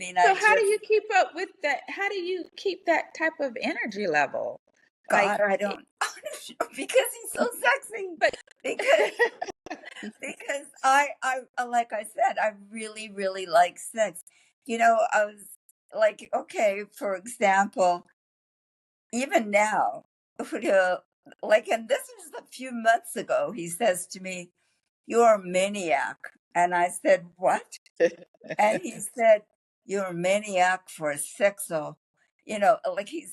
mean, So how do you keep up with that? How do you keep that type of energy level? Like, God, I don't, because he's so sexy. but Because, because like I said, I really, really like sex. I was like, okay, for example, even now, like, and this was a few months ago, he says to me, "You're a maniac." And I said, "What?" And he said, "You're a maniac for sexo." Like he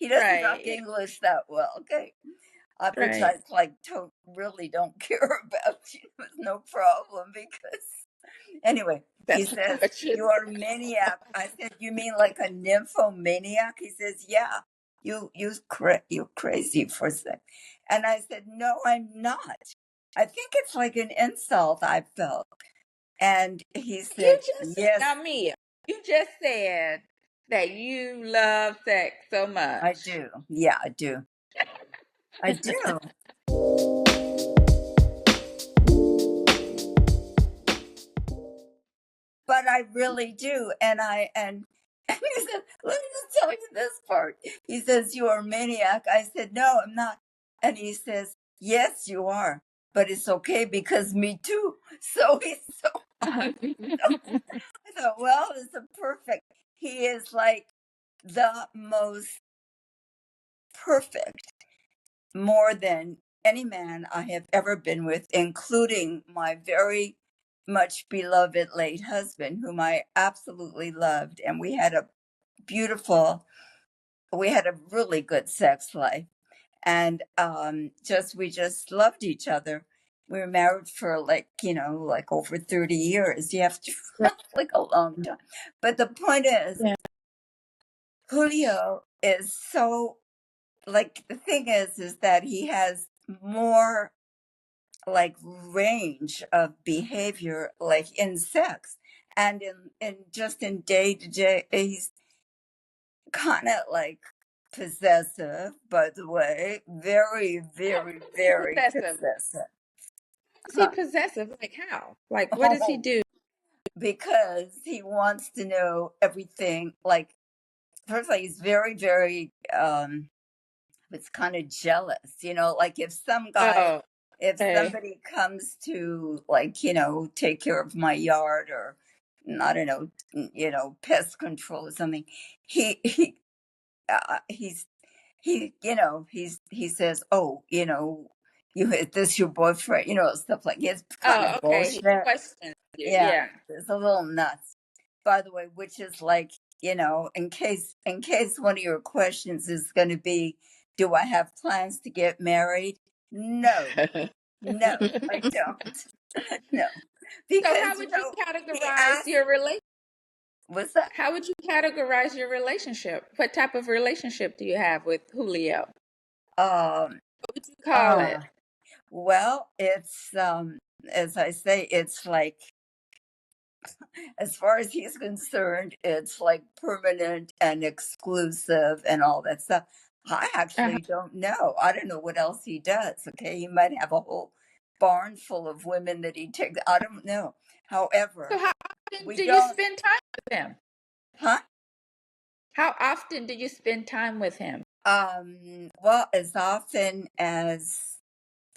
doesn't talk right, English that well, okay? Which right. I like really don't care about. No problem because anyway, he That's says, what you "You are a maniac." I said, "You mean like a nymphomaniac?" He says, "Yeah, you're crazy for sex." And I said, "No, I'm not. I think it's like an insult I felt." And he You said, just said, "Yes, now, Mia, you just said that you love sex so I much. do. Yeah, I do. I do." But I really do. And he said, "Let me just tell you this part." He says, "You are a maniac." I said, "No, I'm not." And he says, "Yes, you are. But it's okay because me too." So he's so, so I thought, well, it's a perfect. He is like the most perfect, more than any man I have ever been with, including my very much beloved late husband, whom I absolutely loved. And we had a really good sex life. And we just loved each other. We were married for like over 30 years. You have to, like a long time. But the point is, Yeah. Julio is so, like, the thing is that he has more like range of behavior, like in sex and in just in day to day. He's kind of like possessive, by the way, very, How very, is he very possessive? possessive. Is he Huh. possessive? Like how? Like what does he Oh, do? because he wants to know everything. Like, first of all, he's very, very it's kind of jealous, like Oh, if okay. somebody comes to, like, take care of my yard, or I don't know, pest control or something, he he's he says, "Oh, you is this your boyfriend?" Stuff like, it's kind Oh, of okay. He bullshit. questions you. Yeah, Yeah. it's a little nuts, by the way, which is like, in case one of your questions is going to be, do I have plans to get married? No, no, I don't. No, So because how would you he categorize asked, your relation? what's that? How would you categorize your relationship? What type of relationship do you have with Julio? Um, What would you call uh, it? well, it's, as I say, it's like, as far as he's concerned, it's like permanent and exclusive and all that stuff. I Uh-huh. actually don't know. I don't know what else he does. Okay. He might have a whole barn full of women that he takes. I don't know. So However, how often we do you don't, spend time with him? huh? How often do you spend time with him? Well, as often as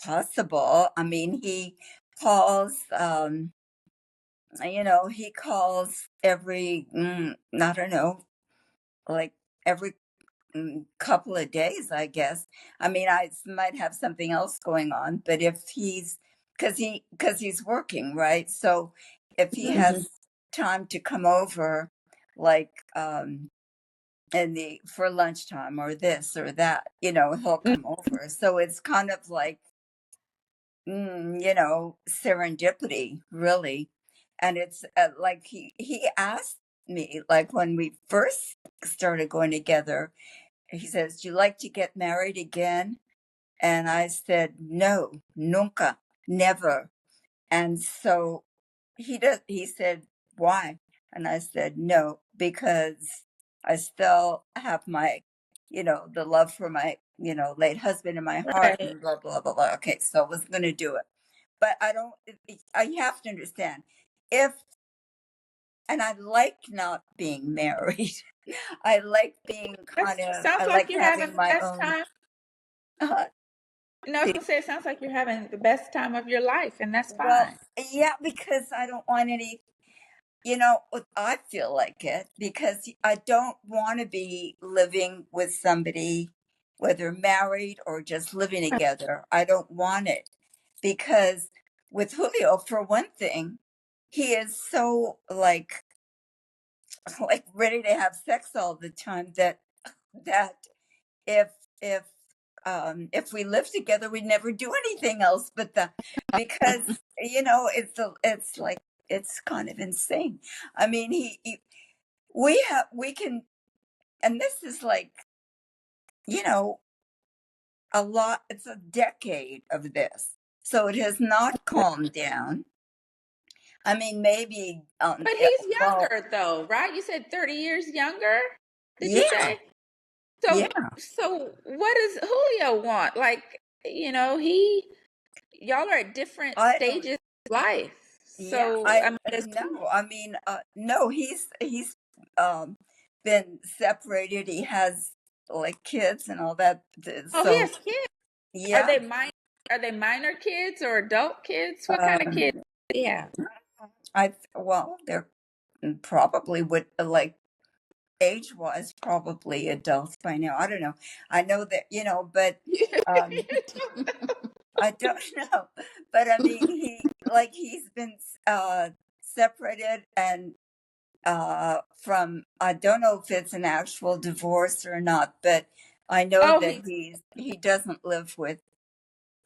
possible. I mean, calls, he calls every, I don't know, like every couple of days, I guess. I mean, might have something else going on, but if because he's working, right? So if he Mhm. has time to come over, like, for lunchtime or this or that, he'll come over. So it's kind of like, serendipity, really. And it's, like, he asked me, like, when we first started going together, he says, "Do you like to get married again?" And I said, "No, nunca, never." And so he said, "Why?" And I said, "No, because I still have the love for my, late husband in my heart, Right. and blah, blah, blah, blah." Okay, so I was going to do it. But I don't, I have to understand, if and I like not being married. I like being That kind of, sounds I like like you're having having the my best own, time. uh, No, I was gonna say it sounds like you're having the best time of your life, and that's well, fine. yeah, because I don't want any, you know, I feel like it because I don't want to be living with somebody, whether married or just living together. I don't want it because with Julio, for one thing, he is so like ready to have sex all the time that if if if we lived together we'd never do anything else but that because it's like it's kind of insane. I mean we can, and this is like, you know, a lot, it's a decade of this, so it has not calmed down. I mean maybe But yeah, he's well, younger though, right? You said 30 years younger. Did you yeah, say? So, yeah, so what does Julio want? Like, he, y'all are at different I don't. stages of life. Yeah, So, I I mean, no, I mean, no, he's um been separated. He has like kids and all that. oh, he So has kids. Are yeah, they minor? Are they minor kids or adult kids? What kind of um, kids? Yeah. well, they're probably would like age wise probably adults by now. I don't know. I know that but um I don't know. But I mean, he's been separated and from, I don't know if it's an actual divorce or not, but I know Oh, that he doesn't live with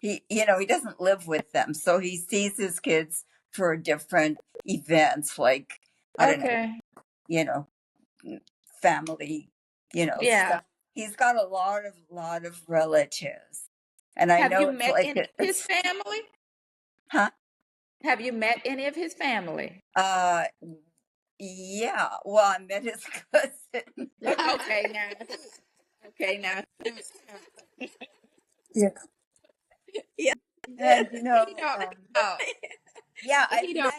he doesn't live with them, so he sees his kids for different events, like I don't know, okay. you know, family, Yeah. stuff. He's got a lot of relatives, and I Have know you it's met like any of his it's family? huh. Have you met any of his family? Uh, yeah. Well, I met his cousin. Okay, now. Okay, now. Yeah. Yeah. And He don't. Oh, yeah, he don't.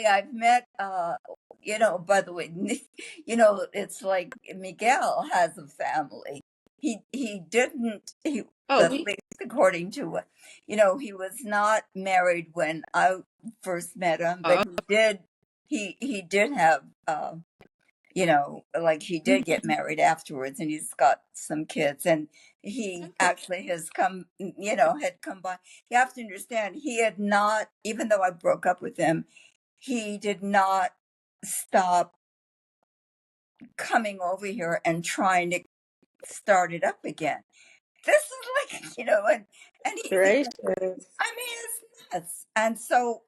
I've met by the way, it's like Miguel has a family. He didn't he Oh, At we. least according to what, he was not married when I first met him, but Oh, he did have like he did get married afterwards, and he's got some kids, and he okay. actually has come, had come by. You have to understand, he had not, even though I broke up with him, he did not stop coming over here and trying to start it up again. This is like, and he's, Gracious. I mean, it's nuts. And so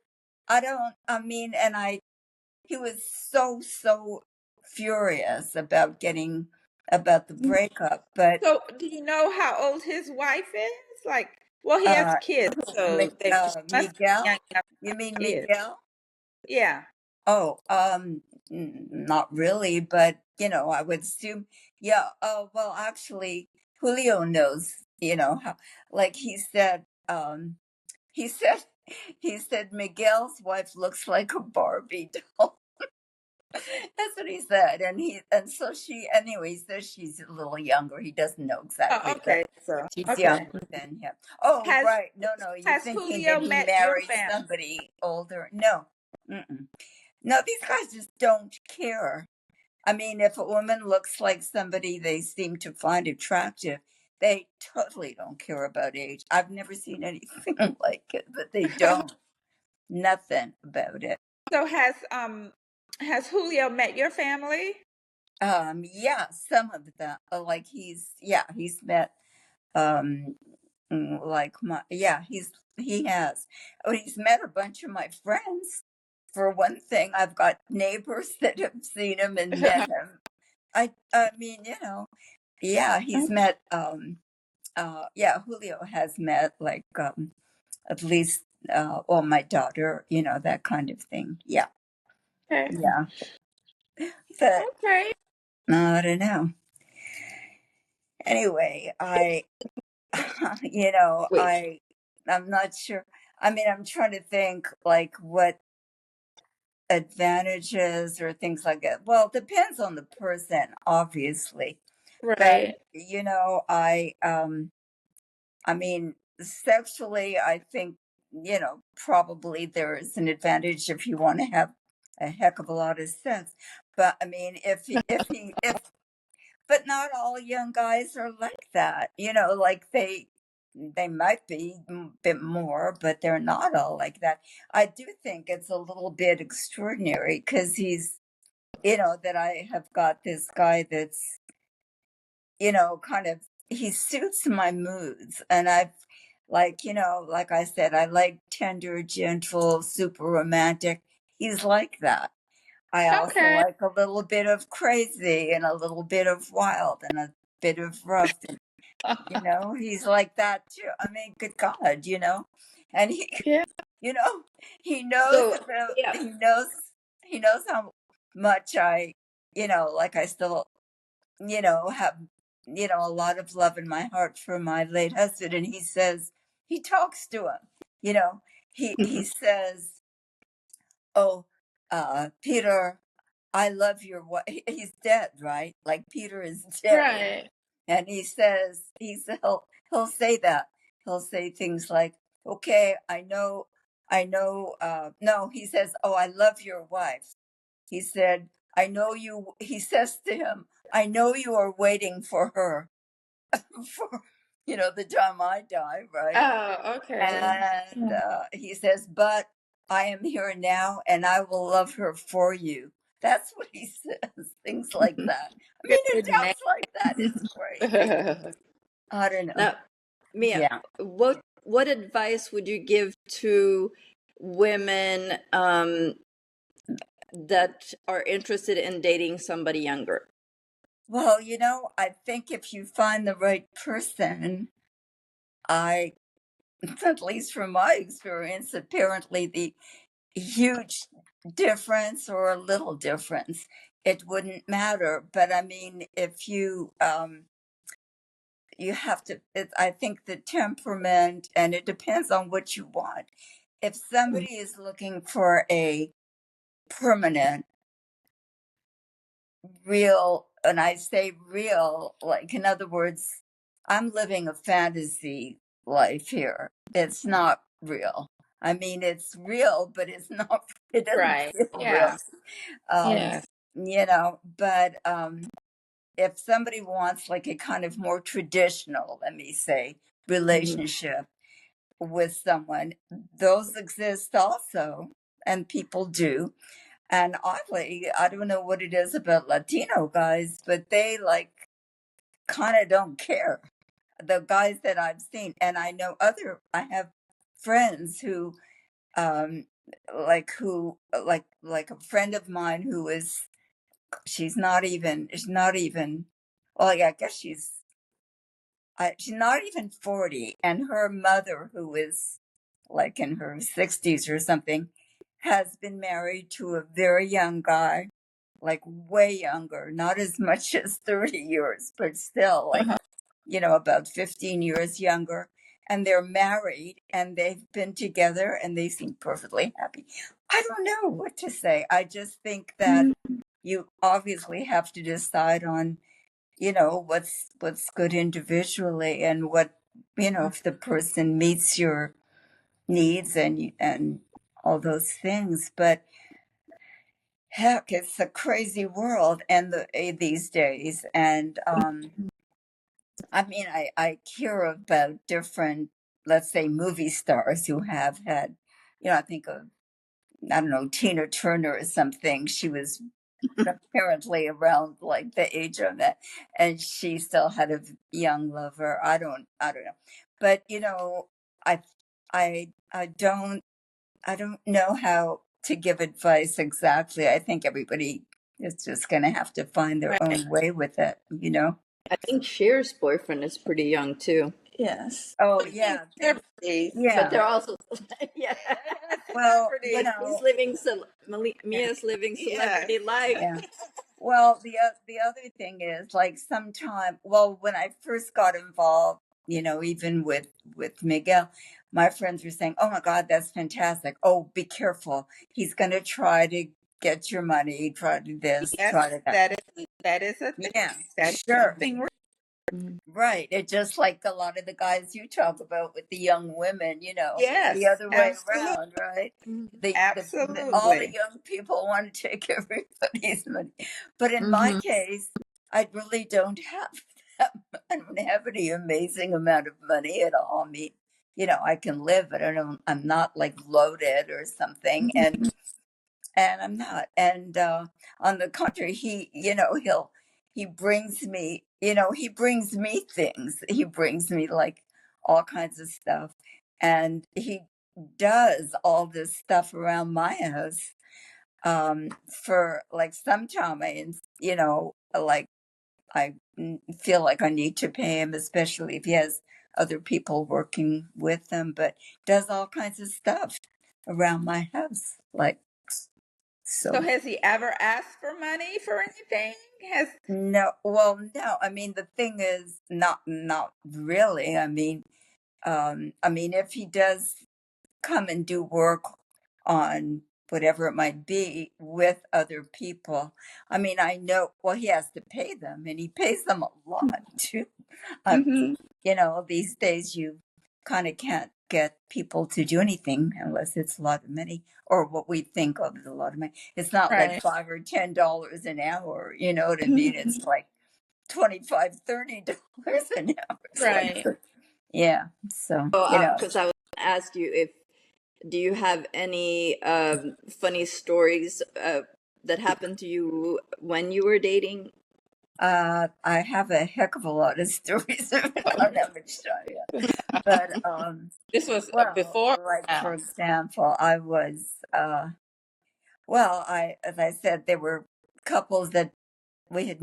he was so furious about the breakup, but So, do you know how old his wife is? Like, well, he has uh, kids, so they must be Miguel, young enough to you have mean kids. Miguel? Yeah. Oh, not really, but I would assume, yeah. Oh, well, actually, Julio knows, how, like he said, he said Miguel's wife looks like a Barbie doll. That's what he said, and so she, anyway, he says she's a little younger. He doesn't know Oh, exactly, but okay. So, she's okay. younger than him. Oh, Has right. No, no, you're has thinking Julio that he met your married family? somebody older. No, mm-mm. No, these guys just don't care. I mean, if a woman looks like somebody they seem to find attractive, they totally don't care about age. I've never seen anything like it, but they don't. Nothing about it. So, has Julio met your family? Yeah, some of them, like he's met, um, like he has. Oh, he's met a bunch of my friends. For one thing, I've got neighbors that have seen him and met him. I mean, yeah, he's met, yeah, Julio has met like, at least, well, my daughter, that kind of thing. Yeah, Okay. yeah. But Okay. I don't know. Anyway, Wait. I'm not sure. I mean, I'm trying to think like what, advantages or things like that. Well, it depends on the person, obviously. But Right. I mean, sexually, I think, probably there is an advantage if you want to have a heck of a lot of sex. But I mean, but not all young guys are like that. Like they might be a bit more, but they're not all like that. I do think it's a little bit extraordinary because that I have got this guy that's, kind of, he suits my moods. And like I said, I like tender, gentle, super romantic. He's like that. I also Okay. like a little bit of crazy and a little bit of wild and a bit of rough. And, he's like that too. I mean, good God, and Yeah. you know, he knows So about, yeah, he knows how much like I still, have, a lot of love in my heart for my late husband. And he talks to him, you know, he says, "Oh, Peter, I love your wife." He's dead, right? Like Peter is dead. Right. And he'll say that. He'll say things like, "Okay, I know, no," he says, "Oh, I love your wife." He said, "I know you," he says to him, "I know you are waiting for her for, the time I die, right?" Oh, okay. And Yeah. he says, "But I am here now and I will love her for you." That's what he says, things like that. I mean, it good man. sounds like that is crazy. I don't know. Now, Mia, Yeah. what advice would you give to women that are interested in dating somebody younger? Well, I think if you find the right person, I, at least from my experience, apparently the huge difference or a little difference, it wouldn't matter. But I mean, if you have to, I think the temperament, and it depends on what you want. If somebody is looking for a permanent, real, and I say real, like, in other words, I'm living a fantasy life here. It's not real. I mean, it's real, but it's not, it doesn't Right. feel real. Yeah. Um, Yeah. but if somebody wants like a kind of more traditional, let me say, Mhm. relationship with someone, those exist also, and people do. And oddly, I don't know what it is about Latino guys, but they like kind of don't care. The guys that I've seen, and I have friends who, um, like a friend of mine who is, she's not even, well, yeah, I guess she's not even 40. And her mother, who is like in her 60s or something, has been married to a very young guy, like way younger, not as much as 30 years, but still like, Uh-huh. about 15 years younger. And they're married and they've been together and they seem perfectly happy. I don't know what to say. I just think that you obviously have to decide on, what's good individually, and what, if the person meets your needs and all those things. But heck, it's a crazy world and these days. And I mean, I hear about different, let's say, movie stars who have had, I think of, I don't know, Tina Turner or something. She was apparently around like the age of that, and she still had a young lover. I don't know. But I I don't know how to give advice exactly. I think everybody is just going to have to find their Right. own way with it. I think Cher's boyfriend is pretty young too, Yes. Oh I think yeah, everybody. but yeah. they're also yeah. I think they're Well, But pretty. he's living Mia's living Yes. celebrity life. yeah. Well, the other thing is, like, sometime, well, when I first got involved, even with Miguel, my friends were saying, "Oh my God, that's fantastic. Oh, be careful. He's going to try to get your money, try to do this, Yes, try to that. that is a thing. Yeah, That is sure. something. Right. It's just like a lot of the guys you talk about with the young women, the Yes, other way absolutely, around, right? All the absolutely. young people want to take everybody's money. But in my Mm-hmm. case, I really don't have that. I don't have any amazing amount of money at all. I mean, I can live, but I'm not like loaded or something. And I'm not. And on the contrary, he brings me, he brings me things. He brings me like all kinds of stuff, and he does all this stuff around my house for like some time. Like feel like I need to pay him, especially if he has other people working with him, but does all kinds of stuff around my house, like So so. has he ever asked for money for anything? Has No, well, no. I mean, the thing is, not really. I mean, if he does come and do work on whatever it might be with other people, I mean, I know. Well, he has to pay them, and he pays them a lot too. Um, hmm these days you kind of can't get people to do anything unless it's a lot of money or what we think of as a lot of money. It's not like right. $5 or $10 an hour. You know what I mean? Mhm. It's like 25, $30 an hour. It's like, Right. yeah. So, So, because I was going to ask you if do you have any funny stories that happened to you when you were dating? I have a heck of a lot of stories. I don't have much time yet. But, This was well, before like for now. example, I was, well, as I said, there were couples that I had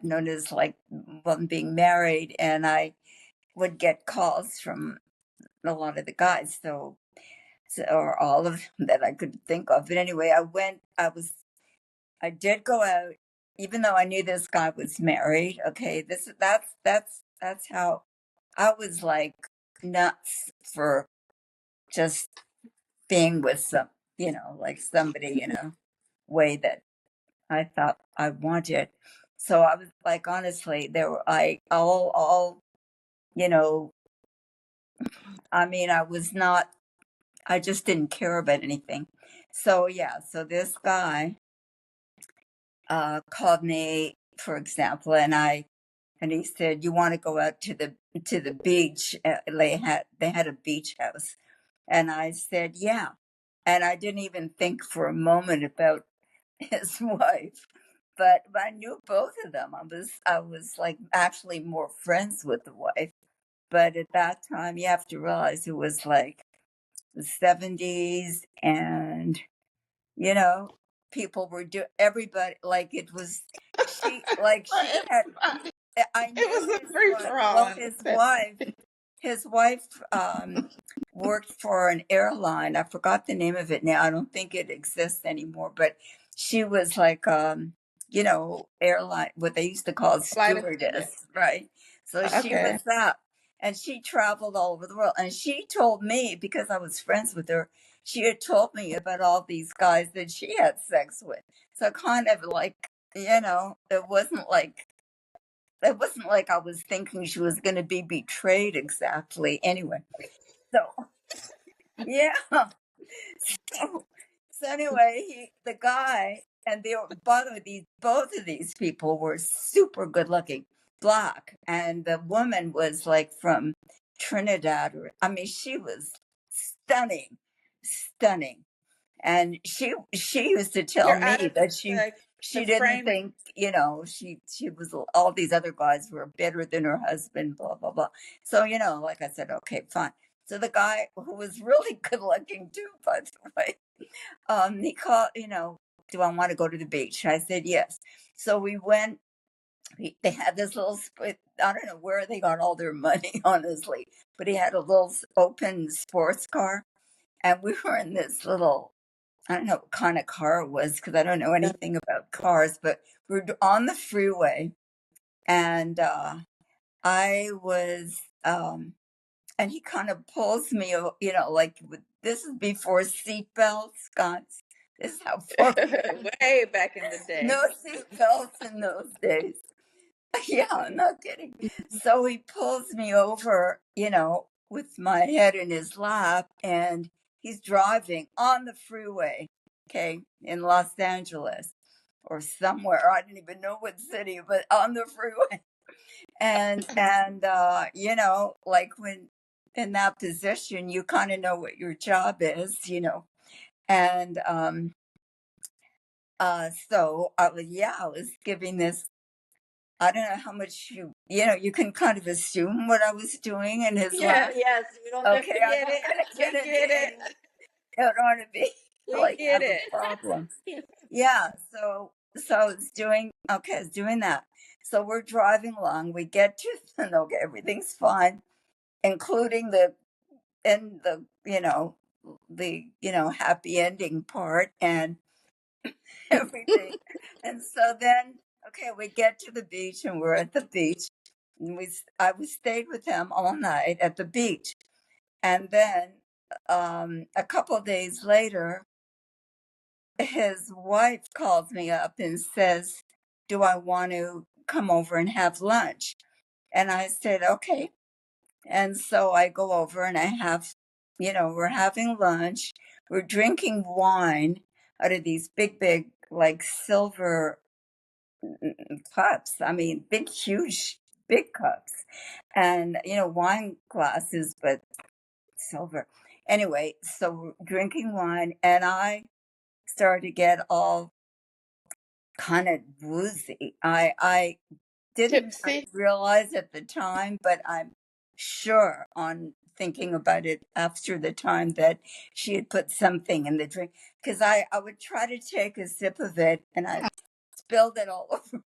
known as like one being married, and I would get calls from a lot of the guys, or all of them that I could think of. But anyway, I did go out, even though I knew this guy was married. Okay, that's how I was like nuts for just being with like somebody in a way that I thought I wanted. So I was like, honestly, there were all, you know, I mean, I just didn't care about anything. So yeah, so this guy called me, for example, and he said, "You want to go out to the beach?" They had a beach house, and I said, "Yeah," and I didn't even think for a moment about his wife, but I knew both of them. I was like actually more friends with the wife, but at that time you have to realize it was like the 70s, and you know people were doing everybody like it was For she had. everybody. I It knew was a his free wife. for all Well, in his the wife, his wife worked for an airline. I forgot the name of it now. I don't think it exists anymore. But she was like, airline, what they used to call flight attendant. stewardess, right? So she Okay. was that, and she traveled all over the world. And she told me, because I was friends with her, she had told me about all these guys that she had sex with. So kind of like, it wasn't like I was thinking she was going to be betrayed exactly. Anyway, so yeah. So, so anyway, the guy, and they were, by the way, both of these people were super good looking, black, and the woman was like from Trinidad. I mean, she was stunning, stunning. And she used to tell You're out me of that the she didn't frame. think, she was, all these other guys were better than her husband, blah blah blah. So like I said, okay, fine. So the guy, who was really good looking too, by the way, he called, do I want to go to the beach? I said yes. So we went. They had this little split. I don't know where they got all their money, honestly, but he had a little open sports car, and we were in this little, I don't know what kind of car it was because I don't know anything about cars, but we're on the freeway, and I was, and he kind of pulls me, like this is before seatbelts, guys. This is how far back. Way back in the day. No seatbelts in those days. Yeah, no kidding. So he pulls me over, with my head in his lap, and he's driving on the freeway, okay, in Los Angeles or somewhere. I didn't even know what city, but on the freeway. And like when in that position, you kind of know what your job is. And so I was giving this. I don't know how much you can kind of assume what I was doing in his Yeah, lap. yes, we don't have Okay, to I'm get not it. going to We get into get it. any, don't want to be We like get have a it. problem. Yeah, so it's doing that. So we're driving along. We get to okay, everything's fine, including the happy ending part and everything. And so then, okay, we get to the beach and we're at the beach. And I stayed with him all night at the beach. And then a couple of days later, his wife calls me up and says, "Do I want to come over and have lunch?" And I said, "Okay." And so I go over and we're having lunch. We're drinking wine out of these big, big, like silver cups. I mean, big, huge, big cups. And, wine glasses, but silver. Anyway, so we're drinking wine, and I started to get all kind of woozy. I didn't Tipsy. realize at the time, but I'm sure on thinking about it after the time that she had put something in the drink, because I would try to take a sip of it and I spilled it all over.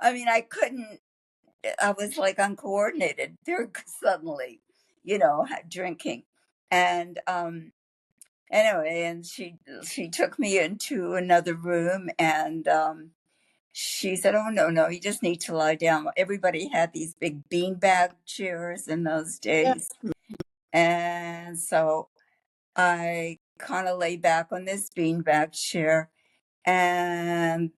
I mean, I couldn't. I was like uncoordinated there suddenly, drinking, and anyway, and she took me into another room, and she said, "Oh, no, no, you just need to lie down." Everybody had these big beanbag chairs in those Yeah. days. And so I kind of lay back on this beanbag chair, and,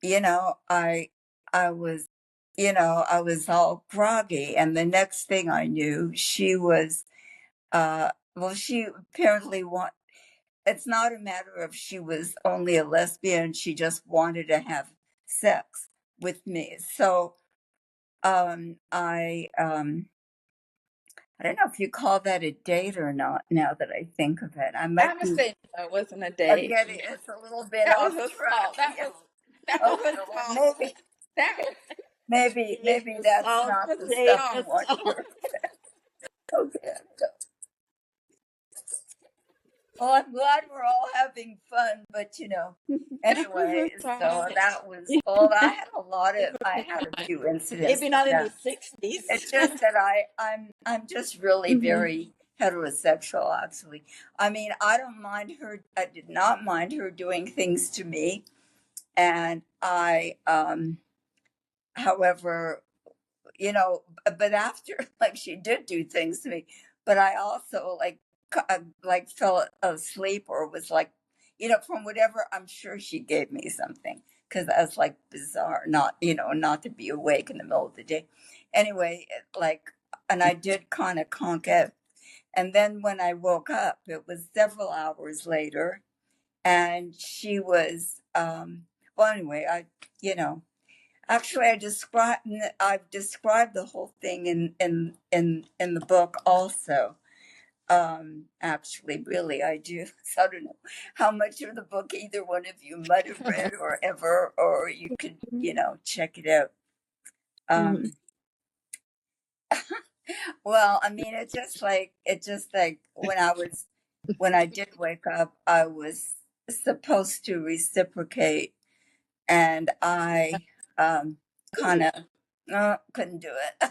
I was, I was all groggy. And the next thing I knew, she apparently it's not a matter of she was only a lesbian. She just wanted to have sex with me. So I don't know if you call that a date or not. Now that I think of it, I I'm might gonna be. say no, it wasn't a I'm date. getting it's a little bit That was off assault. track. That Yeah. was Okay. Well, assault. maybe That maybe It maybe was that's assault, not a the date, stuff you want to assault. hear. Okay. Well, I'm glad we're all having fun, but that was anyway, so assault. that was all. I had a few incidents Maybe like not in the that. 60s. It's just that I'm just really Mhm. very heterosexual, actually. I mean, I did not mind her doing things to me, and however, but after, like, she did do things to me, but I also like fell asleep or was like, from whatever. I'm sure she gave me something, because that's like bizarre, not to be awake in the middle of the day. Anyway, and I did kind of conk out. And then when I woke up, it was several hours later, and she was, well, anyway, you know, actually, I've described the whole thing in the book also. Actually, really, I do. So I don't know how much of the book either one of you might have read or ever, or you could, check it out. Mhm. Um, well, I mean, it just like when I did wake up, I was supposed to reciprocate, and I kind of couldn't do it.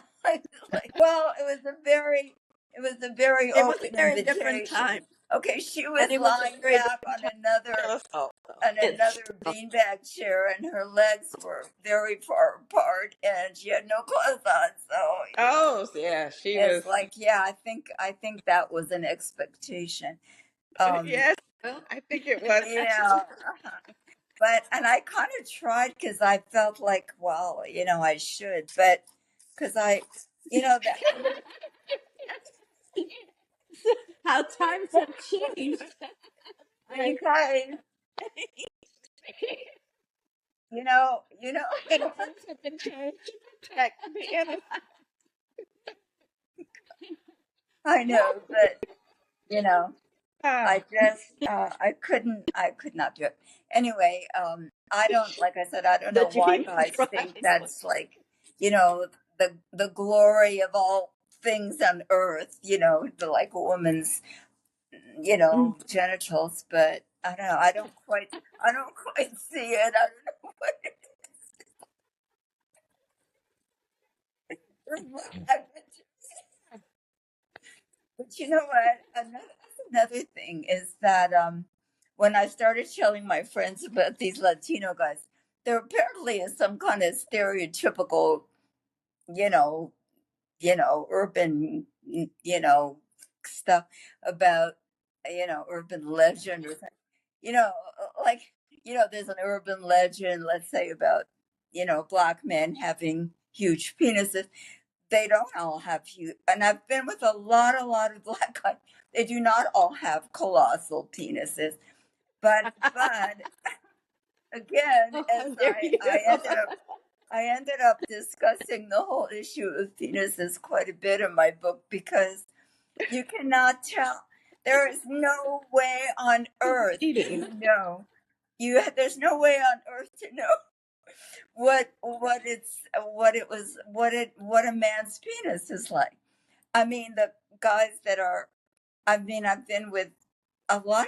Well, it was a very It was a open very different invitation. time. Okay, she And was it was a lying very back different time Still assault though. on It's another beanbag chair, and her legs were very far apart, and she had no clothes on. So Oh yeah, she it's was. like, yeah, I think that was an expectation. Um, Yes, Well, I think it was. Yeah. But, and I kind of tried because I felt like, well, I should, but because that, How times have changed. you guys, you know, you know, And things have been changed to protect the innocent. I know, but, you know, Ah, I could not do it. Anyway, I don't, like I said, I don't The know why dream guys think prize. that's like, you know, the glory of all things on earth, the like a woman's, Mm. genitals, but I don't know. I don't quite see it. I don't know what it is. But you know what? Another thing is that when I started telling my friends about these Latino guys, there apparently is some kind of stereotypical, you know, urban, stuff about, urban legend or something. Like, there's an urban legend, let's say about, black men having huge penises. They don't all have huge, and I've been with a lot of black guys. They do not all have colossal penises, but again, as Oh, there you I ended up discussing the whole issue of penises quite a bit in my book because you cannot tell. There is no way on earth eating. to know. There's no way on earth to know what a man's penis is like. I mean, the guys that are. I mean, I've been with a lot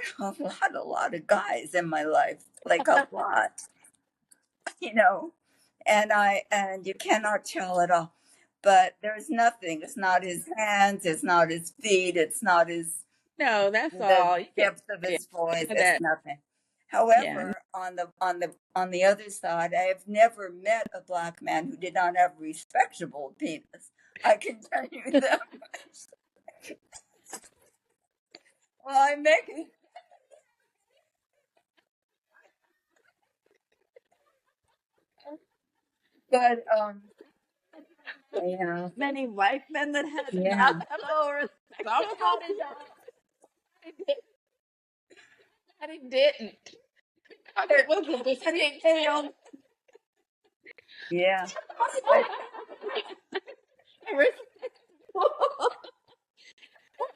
of guys in my life, like a lot, you know, and you cannot tell at all. But there's nothing. It's not his hands. It's not his feet. It's not No, that's the all. You can't depth of say his voice. It's that. nothing. Yeah. However, on the other side, I have never met a black man who did not have a respectable penis. I can tell you that. Well, I'm making, but yeah, many white men that had yeah. not low respect. Somebody died. But it didn't. Because it was a distinct film. Yeah, but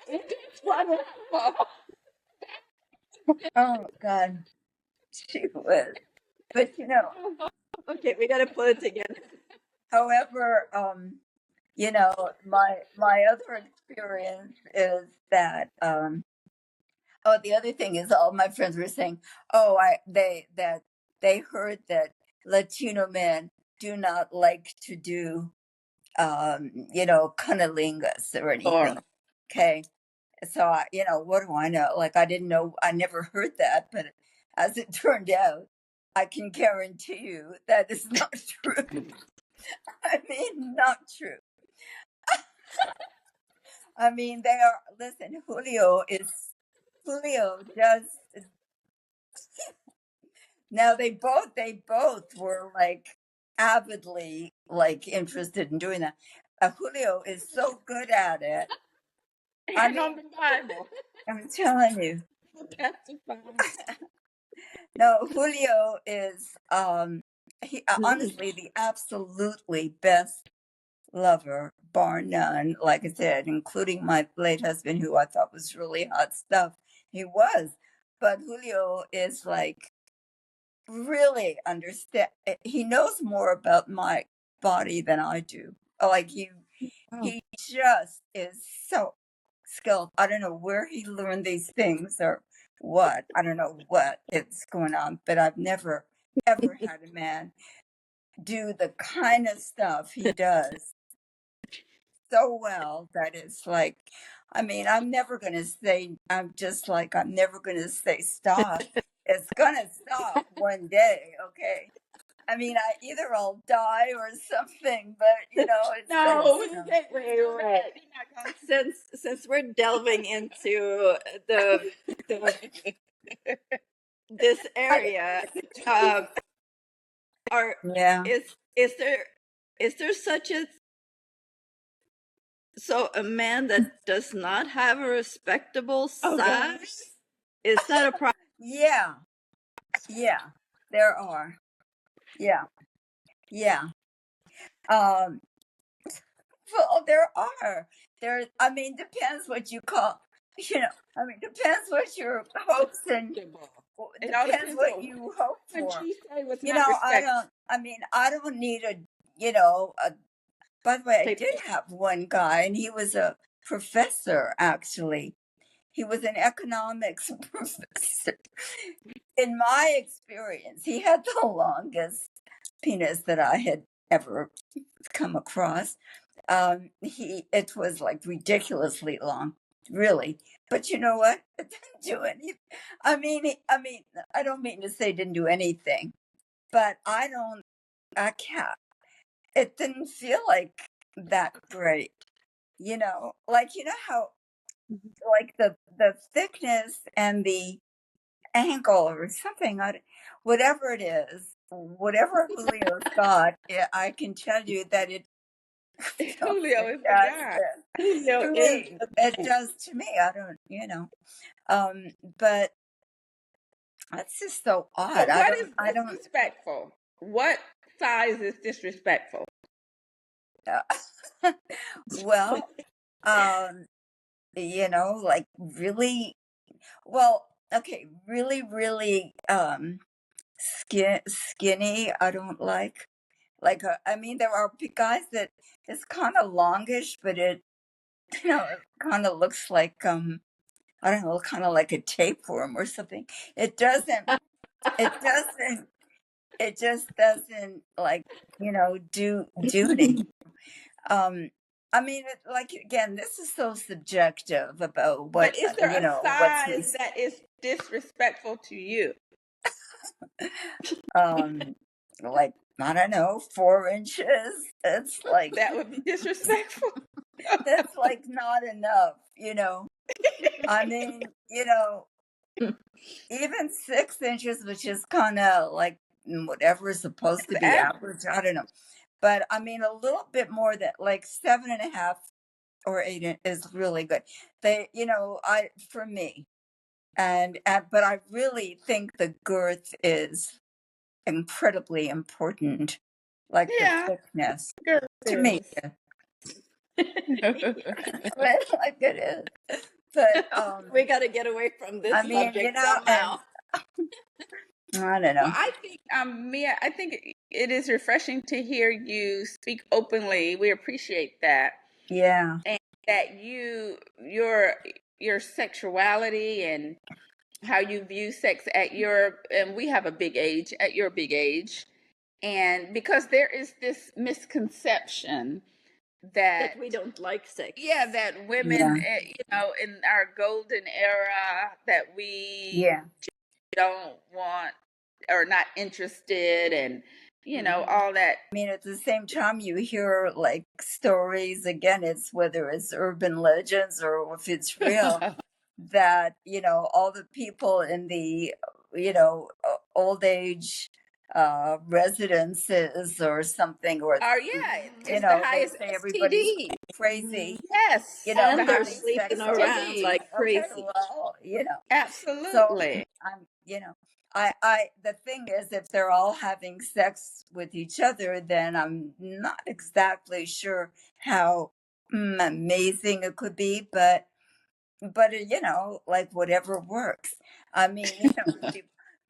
It's wonderful. oh God, she was. But Okay, we gotta put it together. however, my other experience is that oh, the other thing is all my friends were saying, oh, they heard that Latino men do not like to do cunnilingus or Or anything. Okay. So what do I know? Like I didn't know, I never heard that, but as it turned out, I can guarantee you that is not true. I mean, not true. I mean, they are. Listen, Julio does. Now they both were like avidly like interested in doing that. Julio is so good at it. I and mean, on the Bible. I'm telling you. Testify. No, Julio is he Mm. honestly the absolutely best lover, bar none. Like I said, including my late husband, who I thought was really hot stuff. He was, but Julio is like really understand. He knows more about my body than I do. Like Oh, he just is so skilled. I don't know where he learned these things or what. I don't know what it's going on, but I've never ever had a man do the kind of stuff he does so well that it's like, I mean, I'm never going to say, I'm just like, I'm never going to say stop. It's going to stop one day, okay? I mean, either I'll die or something, but it's going to no, stop. wait. Since we're delving into the this I, area, um, are yeah. is there such a a man that does not have a respectable Oh side? gosh. Is that a problem? Yeah. Yeah. There are. Yeah. Yeah. Um, well, there are. I mean, depends what you call, I mean, depends what your hopes and Respectable. It all depends depends what on you hope what for. you say was You not know, respect. I don't need by the way, I did have one guy and he was a professor, actually. He was an economics professor. In my experience, he had the longest penis that I had ever come across. It was like ridiculously long, really. But you know what? It didn't do anything. I don't mean to say it didn't do anything, but I can't. It didn't feel like that great. Like how like the thickness and the angle or something, whatever it is, whatever Julio's got, I can tell you that it feels Julio is the guy. fantastic Julio to is me. the It man. does to me. I don't, but that's just so So odd. what is I don't. disrespectful? What size is disrespectful? Well, um, like really. Well, okay, really, really, skinny. I don't like. I mean, there are guys that it's kind of longish, but it kind of looks like I don't know, kind of like a tapeworm or something. It doesn't. It doesn't. It just doesn't like do anything. Um, I mean, like again, this is so subjective about what But is there a what's size that is disrespectful to you? um like I don't know, 4 inches. It's like That would be disrespectful. that's like not enough. I mean, even 6 inches, which is kind of like whatever is supposed to That's be average. average. I don't know. But I mean, a little bit more than like 7.5 or 8 is really good. For me, but I really think the girth is incredibly important, like the Yeah, thickness girl to me. is. Like it is. But We got to get away from this I mean, subject and somehow. I don't Well, know. I think, Mia, I think it is refreshing to hear you speak openly. We appreciate that, Yeah. and that your sexuality and how you view sex and we have a big age at your big age, and because there is this misconception That that we don't like sex. yeah, that women, Yeah. in our golden era, that we Yeah. don't want or not interested, and all that. I mean, at the same time, you hear like stories again, it's whether it's urban legends or if it's real, that, all the people in the, old age residences or something, or, Oh yeah, it's the they highest say everybody's STD. crazy, Yes, the And they're having highest sleeping sex around STD. overseas. like Okay, crazy. well, so Absolutely. the thing is, if they're all having sex with each other, then I'm not exactly sure how amazing it could be, but like whatever works. I mean,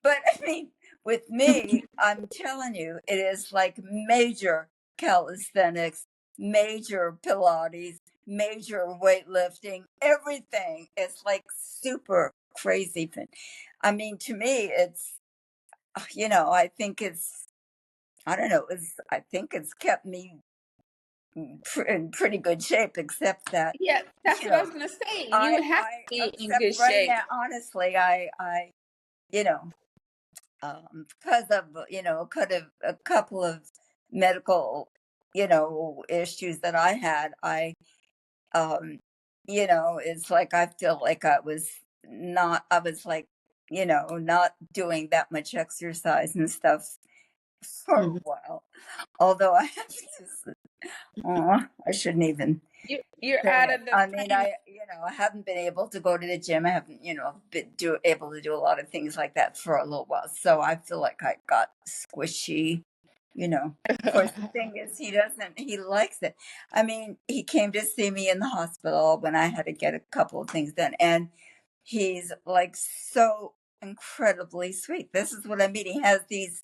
but I mean, with me, I'm telling you, it is like major calisthenics, major Pilates, major weightlifting, everything. It's like super crazy. I mean, to me, I think I don't know, I think it's kept me in pretty good shape, except that, Yeah, that's you what I know, was gonna say. You would have to be in except good right shape. now, honestly, you know, because of, a couple of medical, issues that I had, um, it's like I feel like I was not, I was like not doing that much exercise and stuff for a Mhm. while. Although I have to, I shouldn't even You're say out it. of the I mean, frame. I haven't been able to go to the gym. I haven't, been able to do a lot of things like that for a little while. So I feel like I got squishy. Of course, the thing is, he likes it. I mean, he came to see me in the hospital when I had to get a couple of things done. And he's like so incredibly sweet. This is what I mean. He has these,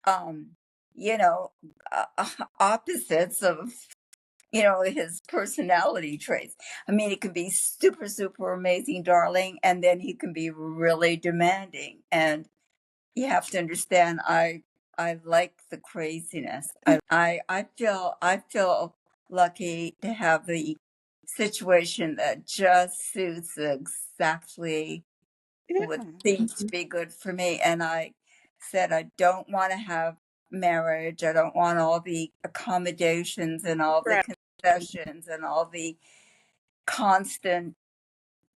um, you know, opposites of, his personality traits. I mean, he can be super, super amazing, darling, and then he can be really demanding. And you have to understand, I like the craziness. I feel lucky to have the situation that just suits exactly Yeah. what seems to be good for me. And I said I don't want to have marriage. I don't want all the accommodations and all the Right. concessions and all the constant,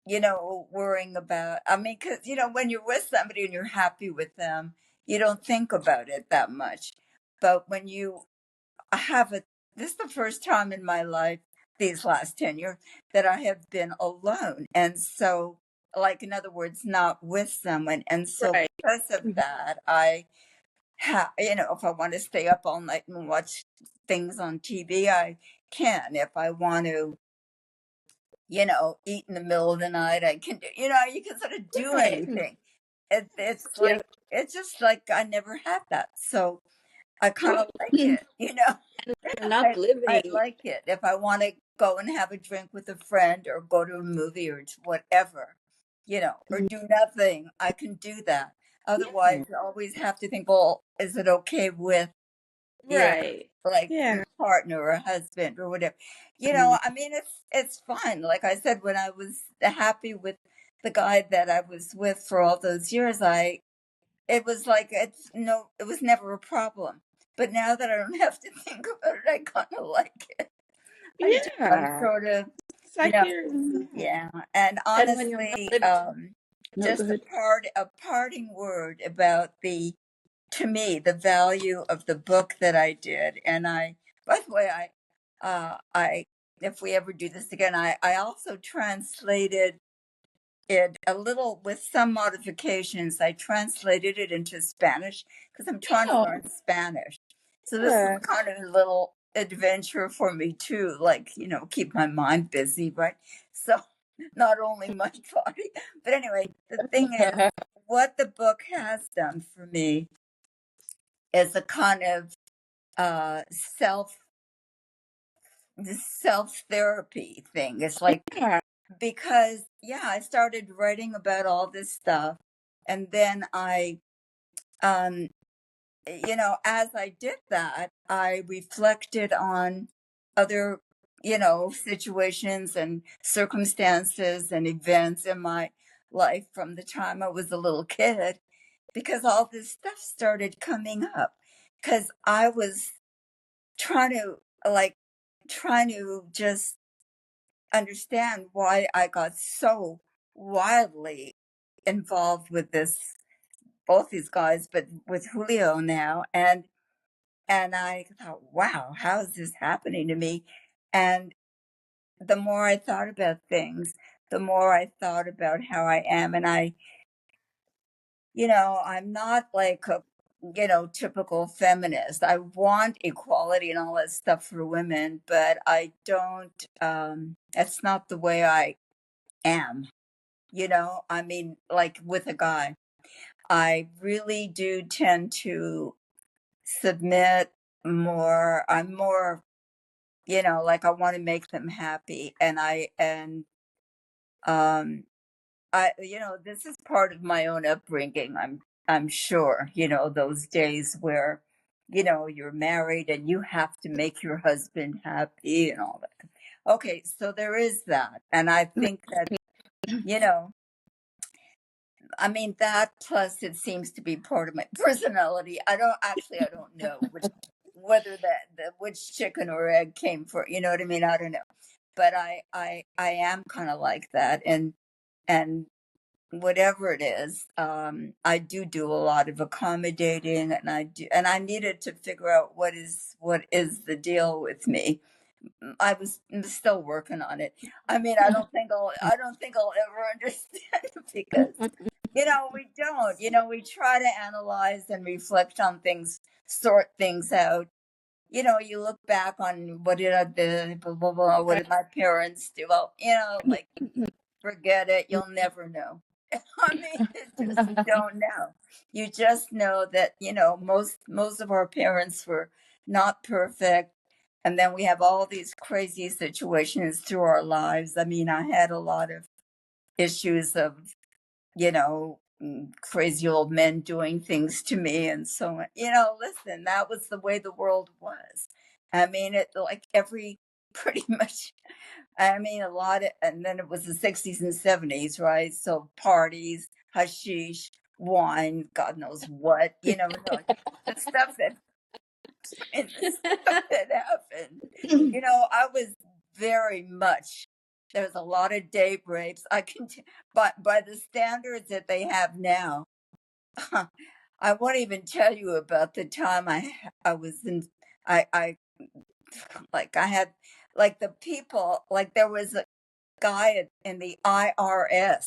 worrying about. I mean, because, when you're with somebody and you're happy with them, you don't think about it that much. But when you have a, this is the first time in my life, these last 10 years, that I have been alone. And so, like, in other words, not with someone. And so, Right. because of that, I have, if I want to stay up all night and watch things on TV, I can. If I want to, eat in the middle of the night. I can do, you can sort of do Right. anything. It's Yeah, like, it's just like I never had that. So I kind well, of like it, and you're not I living. like it. If I want to go and have a drink with a friend or go to a movie or whatever, or Mhm. do nothing, I can do that. Yeah. Otherwise, I always have to think, well, is it okay with your Right. like Yeah. your partner or husband or whatever. Mhm. I mean it's fine. Like I said, when I was happy with the guy that I was with for all those years, it was like it was never a problem. But now that I don't have to think about it, I kind of like it. I do. I'm Yeah. sort of, It's you like know, you're. yeah. And And when you're not honestly, living, no, go just ahead. a parting word about the to me the value of the book that I did. And by the way, I if we ever do this again, I also translated it a little with some modifications. I translated it into Spanish because I'm trying to Oh, learn Spanish. So this was good. kind of a little adventure for me too, like, keep my mind busy, right? So not only my body, but anyway, the thing is, what the book has done for me is a kind of self self therapy thing. It's like, Yeah. because yeah, I started writing about all this stuff, and then I um as I did that, I reflected on other, situations and circumstances and events in my life from the time I was a little kid, because all this stuff started coming up, because I was trying to like trying to just understand why I got so wildly involved with both these guys, but with Julio now. And I thought, wow, how is this happening to me? And the more I thought about things, the more I thought about how I am. And I'm not like a, typical feminist. I want equality and all that stuff for women, but I don't, that's not the way I am. I mean, like with a guy, I really do tend to submit more. I'm more, like I want to make them happy. Um, this is part of my own upbringing. I'm sure, those days where, you're married and you have to make your husband happy and all that. Okay, so there is that. And I think that, you know, I mean, that plus it seems to be part of my personality. I don't know whether which chicken or egg came for, you know what I mean? I don't know. But I am kind of like that. And whatever it is, I do a lot of accommodating, and I needed to figure out what is the deal with me. I'm still working on it. I mean, I don't think I'll ever understand it because, we don't. We try to analyze and reflect on things, sort things out. You look back on what did I do, blah, blah, blah, what did my parents do? Well, like, forget it. You'll never know. I mean, you just don't know. You just know that, most of our parents were not perfect. And then we have all these crazy situations through our lives. I mean, I had a lot of issues of, crazy old men doing things to me and so on. Listen, that was the way the world was. I mean, it like every pretty much, I mean, a lot of, and then it was the 60s and 70s, right? So parties, hashish, wine, God knows what, like the stuff that, and the stuff that happened. I was very much, there was a lot of date rapes. But by the standards that they have now, I won't even tell you about the time I was in, I like I had, like the people, like there was a guy in the IRS,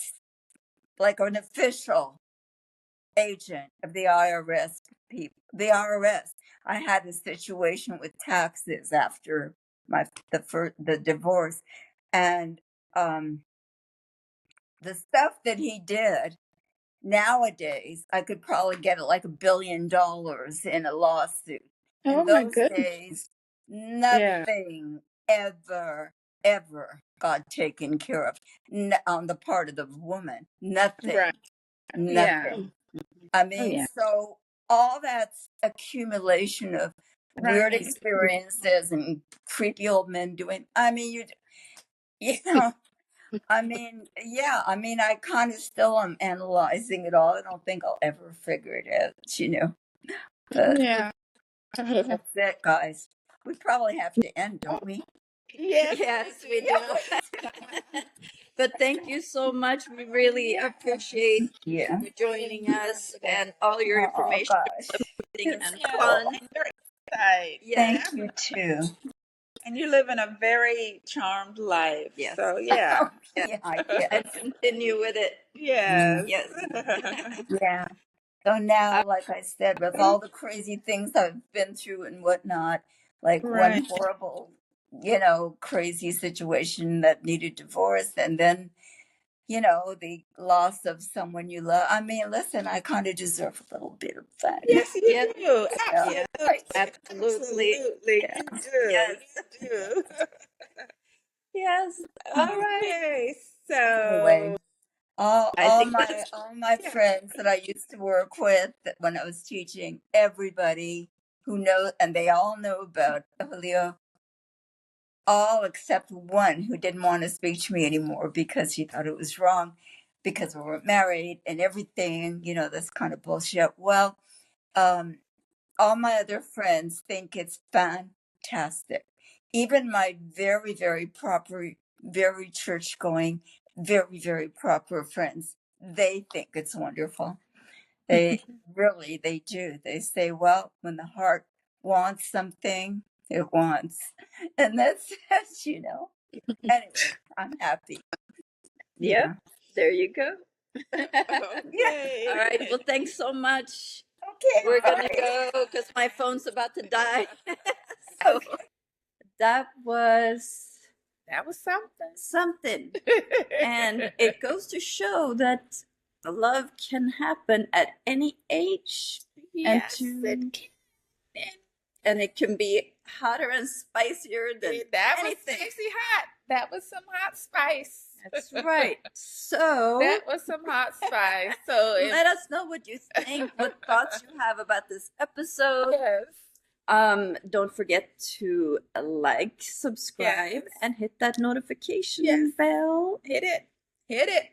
like an official agent of the IRS people. The IRS. I had a situation with taxes after the divorce, and um, the stuff that he did. Nowadays, I could probably get like $1 billion in a lawsuit. Oh In my those goodness. days, Yeah. nothing ever got taken care of on the part of the woman. Right. Nothing, Yeah. nothing. I Oh mean, yeah. so all that's accumulation of weird Right. experiences and creepy old men doing. I mean, you know, I mean, yeah, I mean, I kind of still am analyzing it all. I don't think I'll ever figure it out. But Yeah. that's it, guys. We probably have to end, don't we? Yes, Yes, we we do. do. But thank you so much. We really appreciate Yeah. you joining us and all your Oh, information gosh. It's and Yes, cool. fun. and your insight. Yes, Thank Definitely. you, too. And you live in a very charmed life. yes, So yeah. yes. Yeah, I guess. And continue with it. Mm, Yes. Yes. yeah. So now, Uh, like I said, with all the crazy things I've been through and whatnot, like one Right. horrible, crazy situation that needed divorce, and then, the loss of someone you love. I mean, listen, I kind of deserve a little bit of fun. Yes, you yes, do. yes, Absolutely. absolutely. Absolutely. Yeah. You do. Yes, You do. yes. All right. Okay. Anyway, So all I all think my that's, all my yeah. friends that I used to work with when I was teaching, everybody who knows, and they all know about Julio, all except one who didn't want to speak to me anymore because he thought it was wrong because we weren't married and everything, this kind of bullshit. Well, um, all my other friends think it's fantastic. Even my very, very proper, very church going, very, very proper friends, they think it's wonderful. They really, they do. They say, well, when the heart wants something, it wants. And that's, Anyway, I'm happy. yep. Yeah. There you go. Yeah. All Okay. right. Well, thanks so much. Okay. We're gonna Bye. go because my phone's about to die. So Okay. that was That was something. something. And it goes to show that love can happen at any age and Yes, it can. and it can be hotter and spicier than That was anything. spicy hot. That was some hot spice. That's right. So That was some hot spice. So if, let us know what you think, what thoughts you have about this episode. yes, Don't forget to like, subscribe, yes, and hit that notification Yes. bell. hit it, hit it.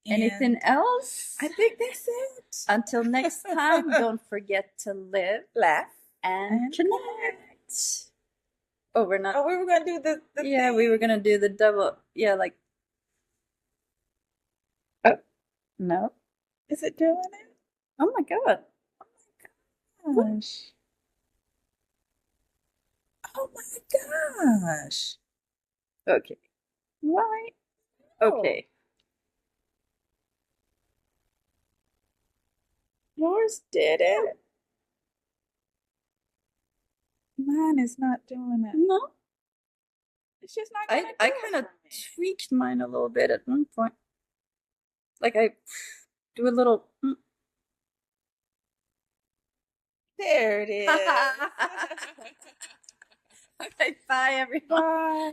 Anything And else? I think that's it. Until next time, don't forget to live Laugh and and connect. Oh, we're not. Oh, we were gonna do the Yeah, thing. we were gonna do the double. Yeah, like. No. Is it doing it? Oh my God. Gosh. Oh my gosh. Okay. Why? Okay. Yours did it. Mine is not doing it. No, It's just not I gonna I do it kind of for me. tweaked mine a little bit at one point. Like I do a little. There it is. Okay, bye everyone. Bye.